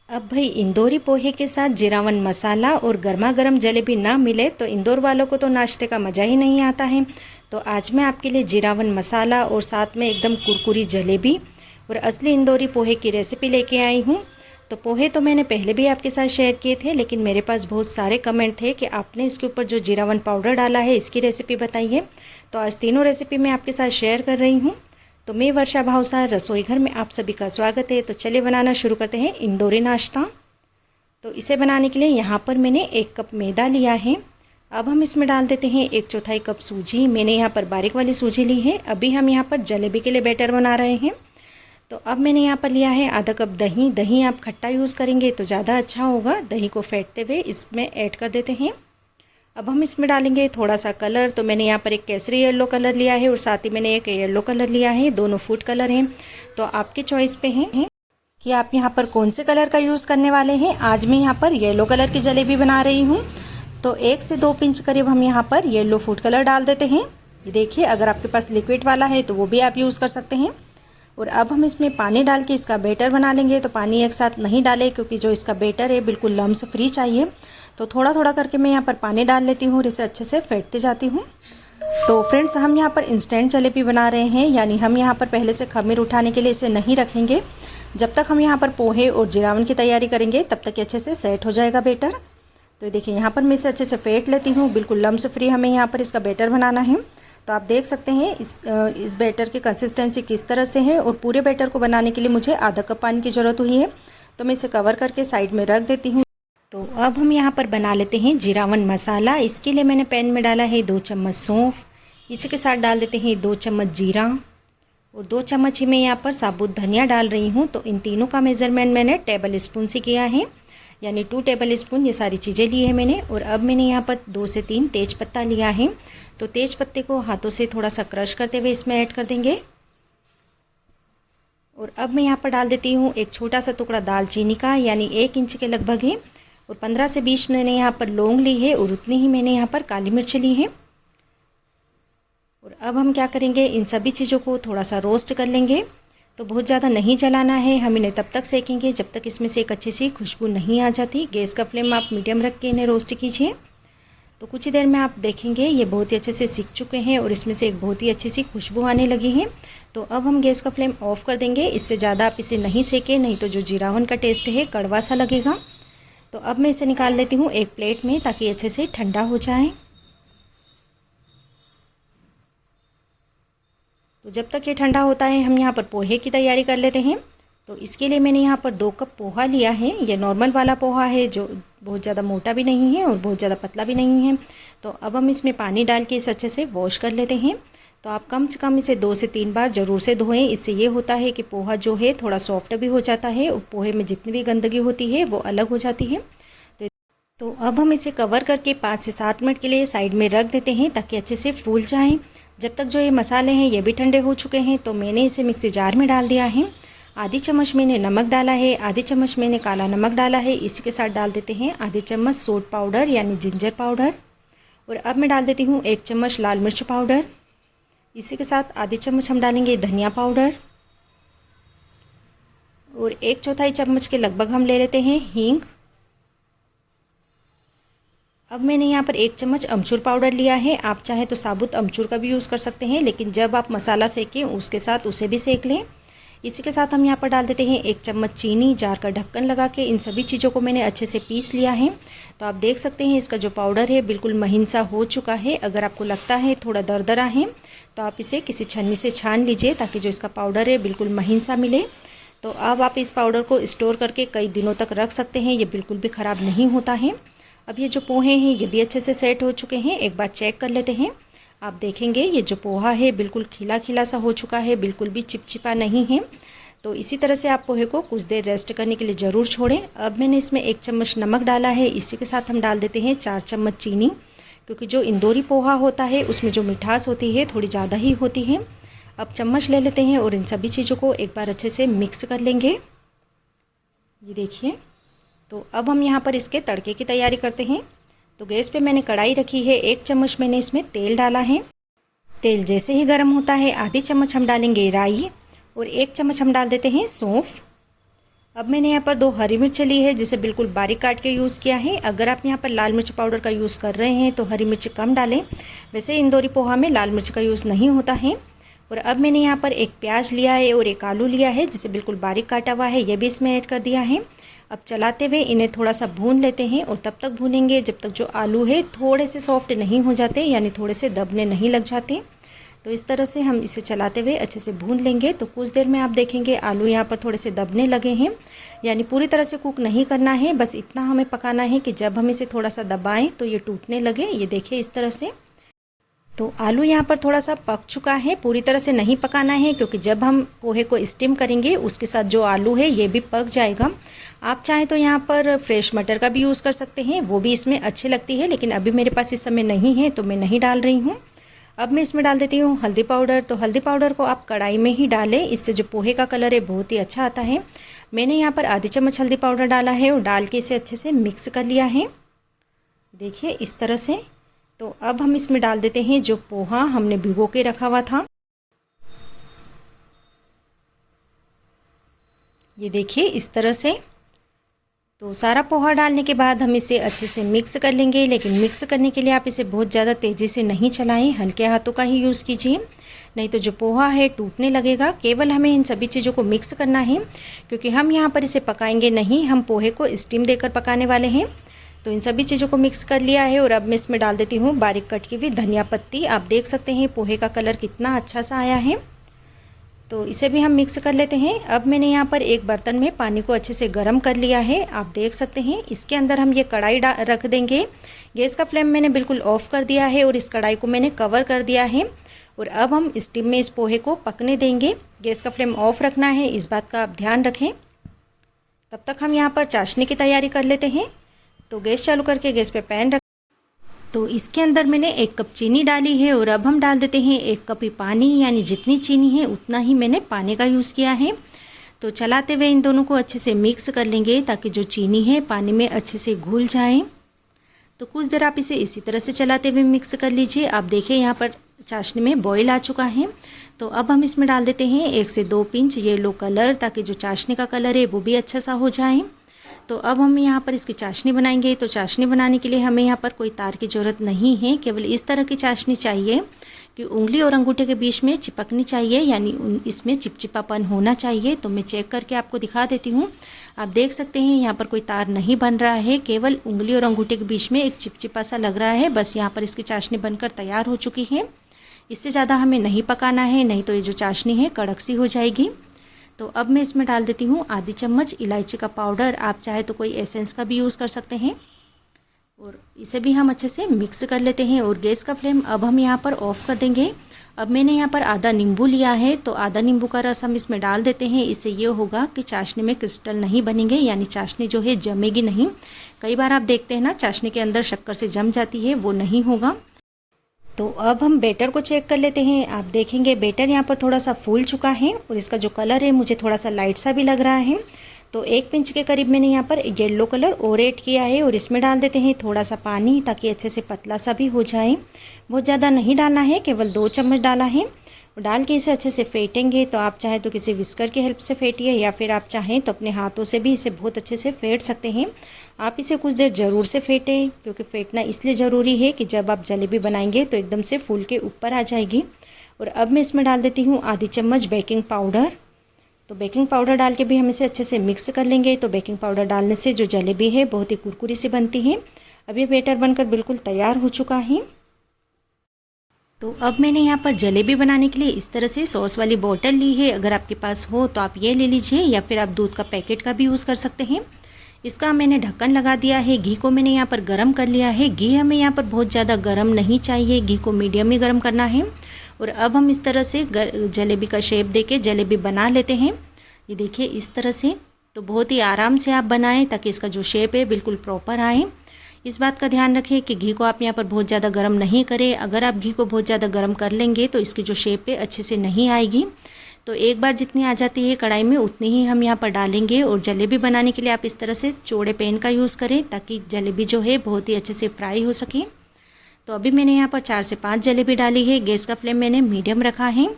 अब भाई इंदौरी पोहे के साथ जीरावन मसाला और गर्मा गर्म जलेबी ना मिले तो इंदौर वालों को तो नाश्ते का मज़ा ही नहीं आता है। तो आज मैं आपके लिए जीरावन मसाला और साथ में एकदम कुरकुरी जलेबी और असली इंदौरी पोहे की रेसिपी लेके आई हूँ। तो पोहे तो मैंने पहले भी आपके साथ शेयर किए थे, लेकिन मेरे पास बहुत सारे कमेंट थे कि आपने इसके ऊपर जो जीरावन पाउडर डाला है इसकी रेसिपी बताइए। तो आज तीनों रेसिपी मैं आपके साथ शेयर कर रही हूँ। तो मैं वर्षा भावसार रसोई घर में आप सभी का स्वागत है। तो चलिए बनाना शुरू करते हैं इंदौरी नाश्ता। तो इसे बनाने के लिए यहाँ पर मैंने 1 कप मैदा लिया है। अब हम इसमें डाल देते हैं 1/4 कप सूजी। मैंने यहाँ पर बारीक वाली सूजी ली है। अभी हम यहाँ पर जलेबी के लिए बैटर बना रहे हैं। तो अब मैंने यहाँ पर लिया है आधा कप दही। दही आप खट्टा यूज़ करेंगे तो ज़्यादा अच्छा होगा। दही को फेंटते हुए इसमें ऐड कर देते हैं। अब हम इसमें डालेंगे थोड़ा सा कलर। तो मैंने यहाँ पर एक केसरी येलो कलर लिया है और साथ ही मैंने एक येलो कलर लिया है। दोनों फूड कलर हैं, तो आपकी चॉइस पे हैं कि आप यहाँ पर कौन से कलर का यूज़ करने वाले हैं। आज मैं यहाँ पर येलो कलर की जलेबी बना रही हूँ। तो 1 से 2 पिंच करीब हम यहाँ पर येलो फूड कलर डाल देते हैं। ये देखिए, अगर आपके पास लिक्विड वाला है तो वो भी आप यूज़ कर सकते हैं। और अब हम इसमें पानी डाल के इसका बैटर बना लेंगे। तो पानी एक साथ नहीं डालें, क्योंकि जो इसका बैटर है बिल्कुल लम्स फ्री चाहिए। तो थोड़ा थोड़ा करके मैं यहाँ पर पानी डाल लेती हूँ और इसे अच्छे से फेंटते जाती हूँ। तो फ्रेंड्स, हम यहाँ पर इंस्टेंट जलेबी बना रहे हैं, यानी हम यहाँ पर पहले से खमीर उठाने के लिए इसे नहीं रखेंगे। जब तक हम यहाँ पर पोहे और जीरावन की तैयारी करेंगे तब तक अच्छे से सेट हो जाएगा बैटर। तो देखिए, यहाँ पर मैं इसे अच्छे से फेंट लेती हूँ। बिल्कुल लम्स फ्री हमें यहाँ पर इसका बैटर बनाना है। तो आप देख सकते हैं इस बैटर की कंसिस्टेंसी किस तरह से है। और पूरे बैटर को बनाने के लिए मुझे आधा कप पानी की ज़रूरत हुई है। तो मैं इसे कवर करके साइड में रख देती हूँ। तो अब हम यहाँ पर बना लेते हैं जीरावन मसाला। इसके लिए मैंने पैन में डाला है 2 चम्मच सौंफ। इसी के साथ डाल देते हैं 2 चम्मच जीरा और 2 चम्मच ही मैं यहाँ पर साबुत धनिया डाल रही हूँ। तो इन तीनों का मेज़रमेंट मैंने टेबल स्पून से किया है, यानी 2 टेबल स्पून ये सारी चीज़ें ली है मैंने। और अब मैंने यहाँ पर 2 से 3 तेज पत्ता लिया है। तो तेज पत्ते को हाथों से थोड़ा सा क्रश करते हुए इसमें ऐड कर देंगे। और अब मैं यहाँ पर डाल देती हूँ एक छोटा सा टुकड़ा दालचीनी का, यानी 1 इंच के लगभग है। और 15 से 20 मैंने यहाँ पर लौंग ली है और उतनी ही मैंने यहाँ पर काली मिर्च ली है। और अब हम क्या करेंगे, इन सभी चीज़ों को थोड़ा सा रोस्ट कर लेंगे। तो बहुत ज़्यादा नहीं जलाना है, हम इन्हें तब तक सेकेंगे जब तक इसमें से एक अच्छी सी खुशबू नहीं आ जाती। गैस का फ्लेम आप मीडियम रख के इन्हें रोस्ट कीजिए। तो कुछ ही देर में आप देखेंगे ये बहुत ही अच्छे से सीख चुके हैं और इसमें से एक बहुत ही अच्छी सी खुशबू आने लगी है। तो अब हम गैस का फ्लेम ऑफ कर देंगे। इससे ज़्यादा आप इसे नहीं सेकें, नहीं तो जो जीरावन का टेस्ट है कड़वा सा लगेगा। तो अब मैं इसे निकाल लेती हूँ एक प्लेट में, ताकि अच्छे से ठंडा हो जाए। तो जब तक ये ठंडा होता है हम यहाँ पर पोहे की तैयारी कर लेते हैं। तो इसके लिए मैंने यहाँ पर 2 कप पोहा लिया है। ये नॉर्मल वाला पोहा है, जो बहुत ज़्यादा मोटा भी नहीं है और बहुत ज़्यादा पतला भी नहीं है। तो अब हम इसमें पानी डाल के इसे अच्छे से वॉश कर लेते हैं। तो आप कम से कम इसे 2 से 3 बार ज़रूर से धोएं। इससे ये होता है कि पोहा जो है थोड़ा सॉफ्ट भी हो जाता है और पोहे में जितनी भी गंदगी होती है वो अलग हो जाती है। तो अब हम इसे कवर करके 5 से 7 मिनट के लिए साइड में रख देते हैं, ताकि अच्छे से फूल जाए। जब तक जो ये मसाले हैं ये भी ठंडे हो चुके हैं, तो मैंने इसे मिक्सी जार में डाल दिया है। आधी चम्मच मैंने नमक डाला है, आधी चम्मच मैंने काला नमक डाला है। इसी के साथ डाल देते हैं आधी चम्मच सोट पाउडर यानी जिंजर पाउडर। और अब मैं डाल देती हूँ 1 चम्मच लाल मिर्च पाउडर। इसी के साथ आधी चम्मच हम डालेंगे धनिया पाउडर। और 1/4 चम्मच के लगभग हम ले लेते हैं हींग। अब मैंने यहाँ पर 1 चम्मच अमचूर पाउडर लिया है। आप चाहें तो साबुत अमचूर का भी यूज़ कर सकते हैं, लेकिन जब आप मसाला सेकें उसके साथ उसे भी सेक लें। इसी के साथ हम यहाँ पर डाल देते हैं 1 चम्मच चीनी। जार का ढक्कन लगा के इन सभी चीज़ों को मैंने अच्छे से पीस लिया है। तो आप देख सकते हैं इसका जो पाउडर है बिल्कुल महीन सा हो चुका है। अगर आपको लगता है थोड़ा दरदरा है तो आप इसे किसी छन्नी से छान लीजिए, ताकि जो इसका पाउडर है बिल्कुल महीन सा मिले। तो अब आप इस पाउडर को स्टोर करके कई दिनों तक रख सकते हैं, ये बिल्कुल भी ख़राब नहीं होता है। अब ये जो पोहे हैं ये भी अच्छे से सेट हो चुके हैं। एक बार चेक कर लेते हैं। आप देखेंगे ये जो पोहा है बिल्कुल खिला खिला सा हो चुका है, बिल्कुल भी चिपचिपा नहीं है। तो इसी तरह से आप पोहे को कुछ देर रेस्ट करने के लिए ज़रूर छोड़ें। अब मैंने इसमें 1 चम्मच नमक डाला है। इसी के साथ हम डाल देते हैं 4 चम्मच चीनी, क्योंकि जो इंदौरी पोहा होता है उसमें जो मिठास होती है थोड़ी ज़्यादा ही होती है। अब चम्मच ले लेते हैं और इन सभी चीज़ों को एक बार अच्छे से मिक्स कर लेंगे। ये देखिए, तो अब हम यहाँ पर इसके तड़के की तैयारी करते हैं। तो गैस पे मैंने कढ़ाई रखी है। 1 चम्मच मैंने इसमें तेल डाला है। तेल जैसे ही गर्म होता है आधी चम्मच हम डालेंगे राई और 1 चम्मच हम डाल देते हैं सौंफ। अब मैंने यहाँ पर 2 हरी मिर्च ली है जिसे बिल्कुल बारीक काट के यूज़ किया है। अगर आप यहाँ पर लाल मिर्च पाउडर का यूज़ कर रहे हैं तो हरी मिर्च कम डालें, वैसे इंदौरी पोहा में लाल मिर्च का यूज़ नहीं होता है। और अब मैंने यहाँ पर एक प्याज लिया है और एक आलू लिया है जिसे बिल्कुल बारीक काटा हुआ है, ये भी इसमें ऐड कर दिया है। अब चलाते हुए इन्हें थोड़ा सा भून लेते हैं और तब तक भूनेंगे जब तक जो आलू है थोड़े से सॉफ्ट नहीं हो जाते, यानी थोड़े से दबने नहीं लग जाते। तो इस तरह से हम इसे चलाते हुए अच्छे से भून लेंगे। तो कुछ देर में आप देखेंगे आलू यहाँ पर थोड़े से दबने लगे हैं, यानी पूरी तरह से कुक नहीं करना है, बस इतना हमें पकाना है कि जब हम इसे थोड़ा सा दबाएं तो ये टूटने लगे। ये देखिए इस तरह से। तो आलू यहाँ पर थोड़ा सा पक चुका है, पूरी तरह से नहीं पकाना है क्योंकि जब हम पोहे को स्टीम करेंगे उसके साथ जो आलू है ये भी पक जाएगा। आप चाहें तो यहाँ पर फ्रेश मटर का भी यूज़ कर सकते हैं, वो भी इसमें अच्छी लगती है, लेकिन अभी मेरे पास इस समय नहीं है तो मैं नहीं डाल रही हूँ। अब मैं इसमें डाल देती हूँ हल्दी पाउडर। तो हल्दी पाउडर को आप कढ़ाई में ही डालें, इससे जो पोहे का कलर है बहुत ही अच्छा आता है। मैंने यहाँ पर आधी चम्मच हल्दी पाउडर डाला है और डाल के इसे अच्छे से मिक्स कर लिया है, देखिए इस तरह से। तो अब हम इसमें डाल देते हैं जो पोहा हमने भिगो के रखा हुआ था, ये देखिए इस तरह से। तो सारा पोहा डालने के बाद हम इसे अच्छे से मिक्स कर लेंगे, लेकिन मिक्स करने के लिए आप इसे बहुत ज़्यादा तेज़ी से नहीं चलाएं, हल्के हाथों का ही यूज़ कीजिए, नहीं तो जो पोहा है टूटने लगेगा। केवल हमें इन सभी चीज़ों को मिक्स करना है क्योंकि हम यहाँ पर इसे पकाएंगे नहीं, हम पोहे को स्टीम देकर पकाने वाले हैं। तो इन सभी चीज़ों को मिक्स कर लिया है और अब मैं इसमें डाल देती हूँ बारीक कट की हुई धनिया पत्ती। आप देख सकते हैं पोहे का कलर कितना अच्छा सा आया है। तो इसे भी हम मिक्स कर लेते हैं। अब मैंने यहाँ पर एक बर्तन में पानी को अच्छे से गर्म कर लिया है, आप देख सकते हैं। इसके अंदर हम ये कढ़ाई रख देंगे। गैस का फ्लेम मैंने बिल्कुल ऑफ़ कर दिया है और इस कढ़ाई को मैंने कवर कर दिया है और अब हम स्टीम में इस पोहे को पकने देंगे। गैस का फ्लेम ऑफ रखना है, इस बात का आप ध्यान रखें। तब तक हम यहाँ पर चाशनी की तैयारी कर लेते हैं। तो गैस चालू करके गैस पे पैन रख, तो इसके अंदर मैंने 1 कप चीनी डाली है और अब हम डाल देते हैं 1 कप ही पानी, यानी जितनी चीनी है उतना ही मैंने पानी का यूज़ किया है। तो चलाते हुए इन दोनों को अच्छे से मिक्स कर लेंगे ताकि जो चीनी है पानी में अच्छे से घुल जाए। तो कुछ देर आप इसे इसी तरह से चलाते हुए मिक्स कर लीजिए। आप देखिए यहाँ पर चाशनी में बॉईल आ चुका है। तो अब हम इसमें डाल देते हैं 1 से 2 पिंच येलो कलर, ताकि जो चाशनी का कलर है वो भी अच्छा सा हो जाए। तो अब हम यहाँ पर इसकी चाशनी बनाएंगे। तो चाशनी बनाने के लिए हमें यहाँ पर कोई तार की ज़रूरत नहीं है, केवल इस तरह की चाशनी चाहिए कि उंगली और अंगूठे के बीच में चिपकनी चाहिए, यानी इसमें चिपचिपापन होना चाहिए। तो मैं चेक करके आपको दिखा देती हूँ। आप देख सकते हैं यहाँ पर कोई तार नहीं बन रहा है, केवल उंगली और अंगूठे के बीच में एक चिपचिपा सा लग रहा है। बस यहाँ पर इसकी चाशनी बनकर तैयार हो चुकी है। इससे ज़्यादा हमें नहीं पकाना है, नहीं तो ये जो चाशनी है कड़क सी हो जाएगी। तो अब मैं इसमें डाल देती हूँ आधी चम्मच इलायची का पाउडर। आप चाहे तो कोई एसेंस का भी यूज़ कर सकते हैं और इसे भी हम अच्छे से मिक्स कर लेते हैं। और गैस का फ्लेम अब हम यहाँ पर ऑफ़ कर देंगे। अब मैंने यहाँ पर आधा नींबू लिया है, तो आधा नींबू का रस हम इसमें डाल देते हैं। इससे ये होगा कि चाशनी में क्रिस्टल नहीं बनेंगे, यानी चाशनी जो है जमेगी नहीं। कई बार आप देखते हैं ना चाशनी के अंदर शक्कर से जम जाती है, वो नहीं होगा। तो अब हम बैटर को चेक कर लेते हैं। आप देखेंगे बैटर यहाँ पर थोड़ा सा फूल चुका है और इसका जो कलर है मुझे थोड़ा सा लाइट सा भी लग रहा है। तो 1 पिंच के करीब मैंने यहाँ पर येलो कलर और ऐड किया है और इसमें डाल देते हैं थोड़ा सा पानी, ताकि अच्छे से पतला सा भी हो जाए। बहुत ज़्यादा नहीं डालना है, केवल 2 चम्मच डाला है। डाल के इसे अच्छे से फेंटेंगे। तो आप चाहें तो किसी विस्कर की हेल्प से फेंटिए, या फिर आप चाहें तो अपने हाथों से भी इसे बहुत अच्छे से फेंट सकते हैं। आप इसे कुछ देर ज़रूर से फेंटें, क्योंकि फेंटना इसलिए ज़रूरी है कि जब आप जलेबी बनाएंगे तो एकदम से फूल के ऊपर आ जाएगी। और अब मैं इसमें डाल देती हूँ आधी चम्मच बेकिंग पाउडर। तो बेकिंग पाउडर डाल के भी हम इसे अच्छे से मिक्स कर लेंगे। तो बेकिंग पाउडर डालने से जो जलेबी है बहुत ही कुरकुरी सी बनती है। अब ये बैटर बनकर बिल्कुल तैयार हो चुका है। तो अब मैंने यहाँ पर जलेबी बनाने के लिए इस तरह से सॉस वाली बोतल ली है। अगर आपके पास हो तो आप ये ले लीजिए, या फिर आप दूध का पैकेट का भी यूज़ कर सकते हैं। इसका मैंने ढक्कन लगा दिया है। घी को मैंने यहाँ पर गरम कर लिया है। घी हमें यहाँ पर बहुत ज़्यादा गरम नहीं चाहिए, घी को मीडियम में गरम करना है। और अब हम इस तरह से जलेबी का शेप देके जलेबी बना लेते हैं। ये देखिए इस तरह से। तो बहुत ही आराम से आप बनाएं ताकि इसका जो शेप है बिल्कुल प्रॉपर आए। इस बात का ध्यान रखें कि घी को आप यहाँ पर बहुत ज़्यादा गर्म नहीं करें। अगर आप घी को बहुत ज़्यादा गर्म कर लेंगे तो इसकी जो शेप है अच्छे से नहीं आएगी। तो एक बार जितनी आ जाती है कढ़ाई में उतनी ही हम यहाँ पर डालेंगे। और जलेबी बनाने के लिए आप इस तरह से चौड़े पैन का यूज़ करें, ताकि जलेबी जो है बहुत ही अच्छे से फ्राई हो सके। तो अभी मैंने यहाँ पर 4 से 5 जलेबी डाली है। गैस का फ्लेम मैंने मीडियम रखा है।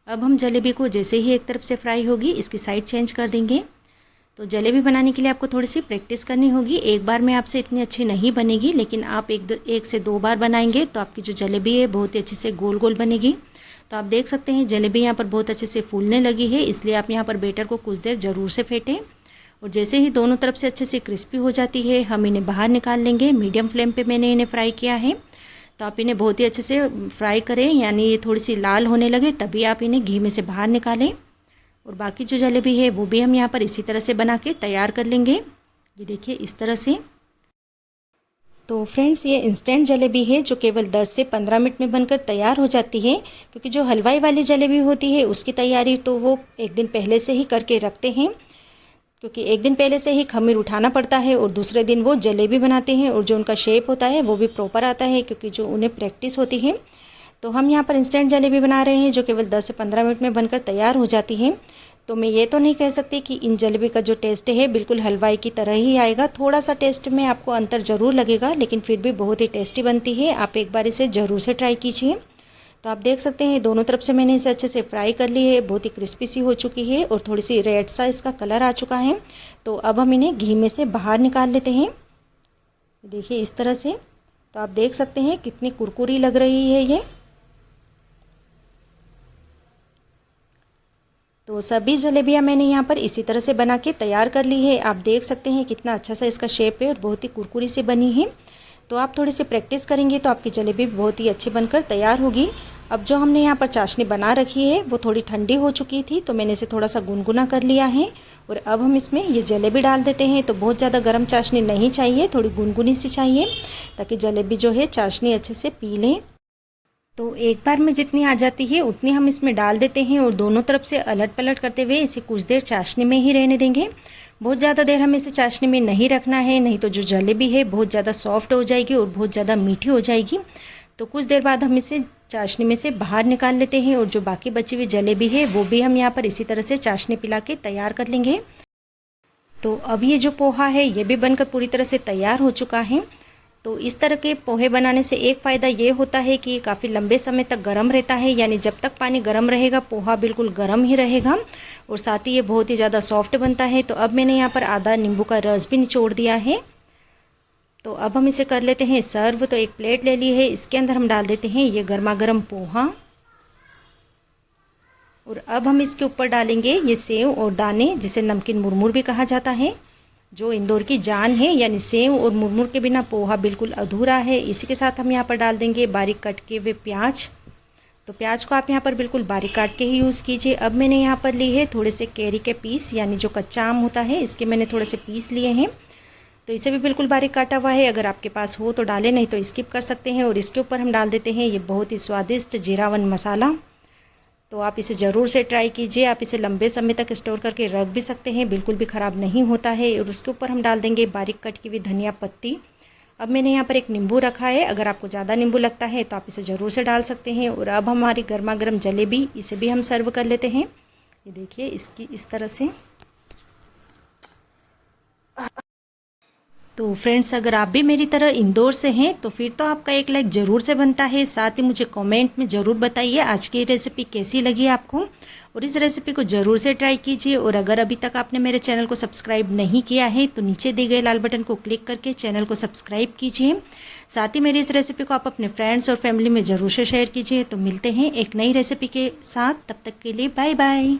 अब हम जलेबी को जैसे ही एक तरफ से फ्राई होगी इसकी साइड चेंज कर देंगे। तो जलेबी बनाने के लिए आपको थोड़ी सी प्रैक्टिस करनी होगी। एक बार में आपसे इतनी अच्छी नहीं बनेगी, लेकिन आप एक से दो बार बनाएंगे तो आपकी जो जलेबी है बहुत ही अच्छे से गोल गोल बनेगी। तो आप देख सकते हैं जलेबी यहाँ पर बहुत अच्छे से फूलने लगी है, इसलिए आप यहाँ पर बैटर को कुछ देर ज़रूर से फेंटें। और जैसे ही दोनों तरफ से अच्छे से क्रिस्पी हो जाती है, हम इन्हें बाहर निकाल लेंगे। मीडियम फ्लेम पे मैंने इन्हें फ्राई किया है, तो आप इन्हें बहुत ही अच्छे से फ्राई करें, यानी ये थोड़ी सी लाल होने लगे तभी आप इन्हें घी में से बाहर निकालें। और बाकी जो जलेबी है वो भी हम यहाँ पर इसी तरह से बना के तैयार कर लेंगे। ये देखिए इस तरह से। तो फ्रेंड्स, ये इंस्टेंट जलेबी है जो केवल 10 से 15 मिनट में बनकर तैयार हो जाती है, क्योंकि जो हलवाई वाली जलेबी होती है उसकी तैयारी तो वो एक दिन पहले से ही करके रखते हैं, क्योंकि एक दिन पहले से ही खमीर उठाना पड़ता है और दूसरे दिन वो जलेबी बनाते हैं और जो उनका शेप होता है वो भी प्रॉपर आता है, क्योंकि जो उन्हें प्रैक्टिस होती है। तो हम यहाँ पर इंस्टेंट जलेबी बना रहे हैं जो केवल 10 से 15 मिनट में बनकर तैयार हो जाती है। तो मैं ये तो नहीं कह सकती कि इन जलेबी का जो टेस्ट है बिल्कुल हलवाई की तरह ही आएगा, थोड़ा सा टेस्ट में आपको अंतर ज़रूर लगेगा, लेकिन फिर भी बहुत ही टेस्टी बनती है। आप एक बार इसे ज़रूर से ट्राई कीजिए। तो आप देख सकते हैं दोनों तरफ से मैंने इसे अच्छे से फ्राई कर ली है, बहुत ही क्रिस्पी सी हो चुकी है और थोड़ी सी रेड सा इसका कलर आ चुका है। तो अब हम इन्हें घी में से बाहर निकाल लेते हैं। देखिए इस तरह से। तो आप देख सकते हैं कितनी कुरकुरी लग रही है ये। तो सभी जलेबियाँ मैंने यहाँ पर इसी तरह से बना के तैयार कर ली है। आप देख सकते हैं कितना अच्छा सा इसका शेप है और बहुत ही कुरकुरी से बनी है। तो आप थोड़ी सी प्रैक्टिस करेंगे तो आपकी जलेबी बहुत ही अच्छी बनकर तैयार होगी। अब जो हमने यहाँ पर चाशनी बना रखी है वो थोड़ी ठंडी हो चुकी थी, तो मैंने इसे थोड़ा सा गुनगुना कर लिया है और अब हम इसमें ये जलेबी डाल देते हैं। तो बहुत ज़्यादा गर्म चाशनी नहीं चाहिए, थोड़ी गुनगुनी सी चाहिए, ताकि जलेबी जो है चाशनी अच्छे से पी लें। तो एक बार में जितनी आ जाती है उतनी हम इसमें डाल देते हैं और दोनों तरफ से अलट पलट करते हुए इसे कुछ देर चाशनी में ही रहने देंगे। बहुत ज़्यादा देर हमें इसे चाशनी में नहीं रखना है, नहीं तो जो जलेबी है बहुत ज़्यादा सॉफ्ट हो जाएगी और बहुत ज़्यादा मीठी हो जाएगी। तो कुछ देर बाद हम इसे चाशनी में से बाहर निकाल लेते हैं और जो बाकी बची हुई जलेबी है वो भी हम यहाँ पर इसी तरह से चाशनी पिला के तैयार कर लेंगे। तो अब ये जो पोहा है ये भी बनकर पूरी तरह से तैयार हो चुका है। तो इस तरह के पोहे बनाने से एक फ़ायदा ये होता है कि काफ़ी लंबे समय तक गर्म रहता है, यानी जब तक पानी गर्म रहेगा पोहा बिल्कुल गर्म ही रहेगा और साथ ही ये बहुत ही ज़्यादा सॉफ्ट बनता है। तो अब मैंने यहाँ पर आधा नींबू का रस भी निचोड़ दिया है। तो अब हम इसे कर लेते हैं सर्व। तो एक प्लेट ले ली है, इसके अंदर हम डाल देते हैं ये गर्मा गर्म पोहा और अब हम इसके ऊपर डालेंगे ये सेव और दाने, जिसे नमकीन मुरमुर भी कहा जाता है, जो इंदौर की जान है। यानी सेव और मुरमुर के बिना पोहा बिल्कुल अधूरा है। इसी के साथ हम यहाँ पर डाल देंगे बारीक कट के हुए प्याज। तो प्याज को आप यहाँ पर बिल्कुल बारीक काट के ही यूज़ कीजिए। अब मैंने यहाँ पर ली है थोड़े से कैरी के पीस, यानी जो कच्चा आम होता है इसके मैंने थोड़े से पीस लिए हैं। तो इसे भी बिल्कुल बारीक काटा हुआ है, अगर आपके पास हो तो डालें, नहीं तो स्किप कर सकते हैं। और इसके ऊपर हम डाल देते हैं ये बहुत ही स्वादिष्ट जीरावन मसाला। तो आप इसे ज़रूर से ट्राई कीजिए। आप इसे लंबे समय तक स्टोर करके रख भी सकते हैं, बिल्कुल भी ख़राब नहीं होता है। और उसके ऊपर हम डाल देंगे बारीक कट की हुई धनिया पत्ती। अब मैंने यहाँ पर एक नींबू रखा है, अगर आपको ज़्यादा नींबू लगता है तो आप इसे ज़रूर से डाल सकते हैं। और अब हमारी गर्मा गर्म जलेबी, इसे भी हम सर्व कर लेते हैं। ये देखिए इसकी इस तरह से। तो फ्रेंड्स, अगर आप भी मेरी तरह इंदौर से हैं तो फिर तो आपका एक लाइक ज़रूर से बनता है। साथ ही मुझे कमेंट में ज़रूर बताइए आज की रेसिपी कैसी लगी आपको, और इस रेसिपी को ज़रूर से ट्राई कीजिए। और अगर अभी तक आपने मेरे चैनल को सब्सक्राइब नहीं किया है तो नीचे दिए गए लाल बटन को क्लिक करके चैनल को सब्सक्राइब कीजिए। साथ ही मेरी इस रेसिपी को आप अपने फ्रेंड्स और फैमिली में ज़रूर से शेयर कीजिए। तो मिलते हैं एक नई रेसिपी के साथ, तब तक के लिए बाय बाय।